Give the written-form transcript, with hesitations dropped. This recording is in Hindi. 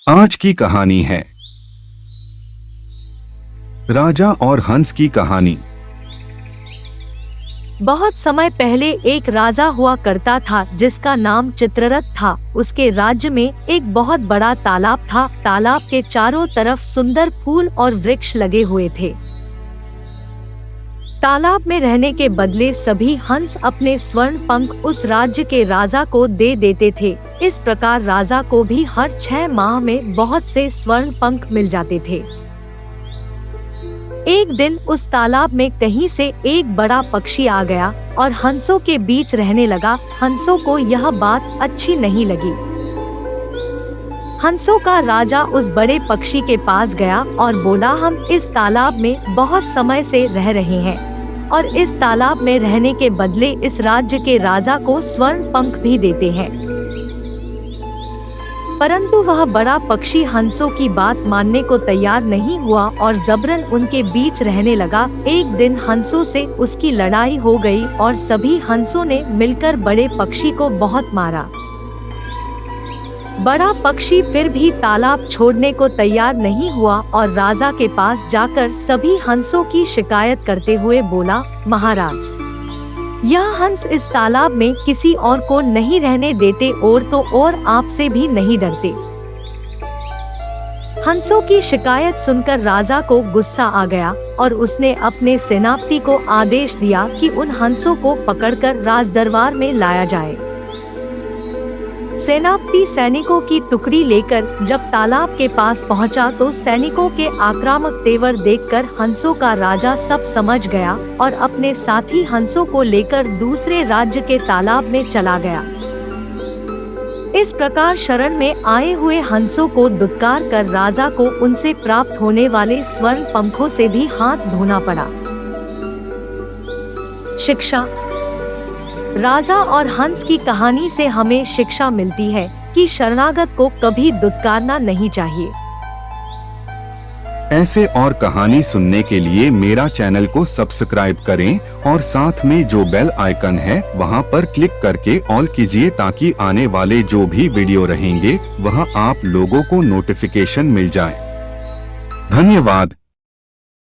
आज की कहानी है राजा और हंस की कहानी। बहुत समय पहले एक राजा हुआ करता था जिसका नाम चित्ररथ था। उसके राज्य में एक बहुत बड़ा तालाब था। तालाब के चारों तरफ सुंदर फूल और वृक्ष लगे हुए थे। तालाब में रहने के बदले सभी हंस अपने स्वर्ण पंख उस राज्य के राजा को दे देते थे। इस प्रकार राजा को भी हर 6 माह में बहुत से स्वर्ण पंख मिल जाते थे। एक दिन उस तालाब में कहीं से एक बड़ा पक्षी आ गया और हंसों के बीच रहने लगा। हंसों को यह बात अच्छी नहीं लगी। हंसों का राजा उस बड़े पक्षी के पास गया और बोला, हम इस तालाब में बहुत समय से रह रहे हैं और इस तालाब में रहने के बदले इस राज्य के राजा को स्वर्ण पंख भी देते हैं। परंतु वह बड़ा पक्षी हंसों की बात मानने को तैयार नहीं हुआ और जबरन उनके बीच रहने लगा। एक दिन हंसों से उसकी लड़ाई हो गई और सभी हंसों ने मिलकर बड़े पक्षी को बहुत मारा। बड़ा पक्षी फिर भी तालाब छोड़ने को तैयार नहीं हुआ और राजा के पास जाकर सभी हंसों की शिकायत करते हुए बोला, महाराज, यह हंस इस तालाब में किसी और को नहीं रहने देते और तो और आपसे भी नहीं डरते। हंसों की शिकायत सुनकर राजा को गुस्सा आ गया और उसने अपने सेनापति को आदेश दिया कि उन हंसों को पकड़कर राजदरबार में लाया जाए। सेनापति सैनिकों की टुकड़ी लेकर जब तालाब के पास पहुंचा तो सैनिकों के आक्रामक तेवर देखकर हंसों का राजा सब समझ गया और अपने साथी हंसों को लेकर दूसरे राज्य के तालाब में चला गया। इस प्रकार शरण में आए हुए हंसों को दुत्कार कर राजा को उनसे प्राप्त होने वाले स्वर्ण पंखों से भी हाथ धोना पड़ा। शिक्षा। राजा और हंस की कहानी से हमें शिक्षा मिलती है कि शरणागत को कभी दुत्कारना नहीं चाहिए। ऐसे और कहानी सुनने के लिए मेरा चैनल को सब्सक्राइब करें और साथ में जो बेल आइकन है वहां पर क्लिक करके ऑल कीजिए ताकि आने वाले जो भी वीडियो रहेंगे वह आप लोगों को नोटिफिकेशन मिल जाए। धन्यवाद।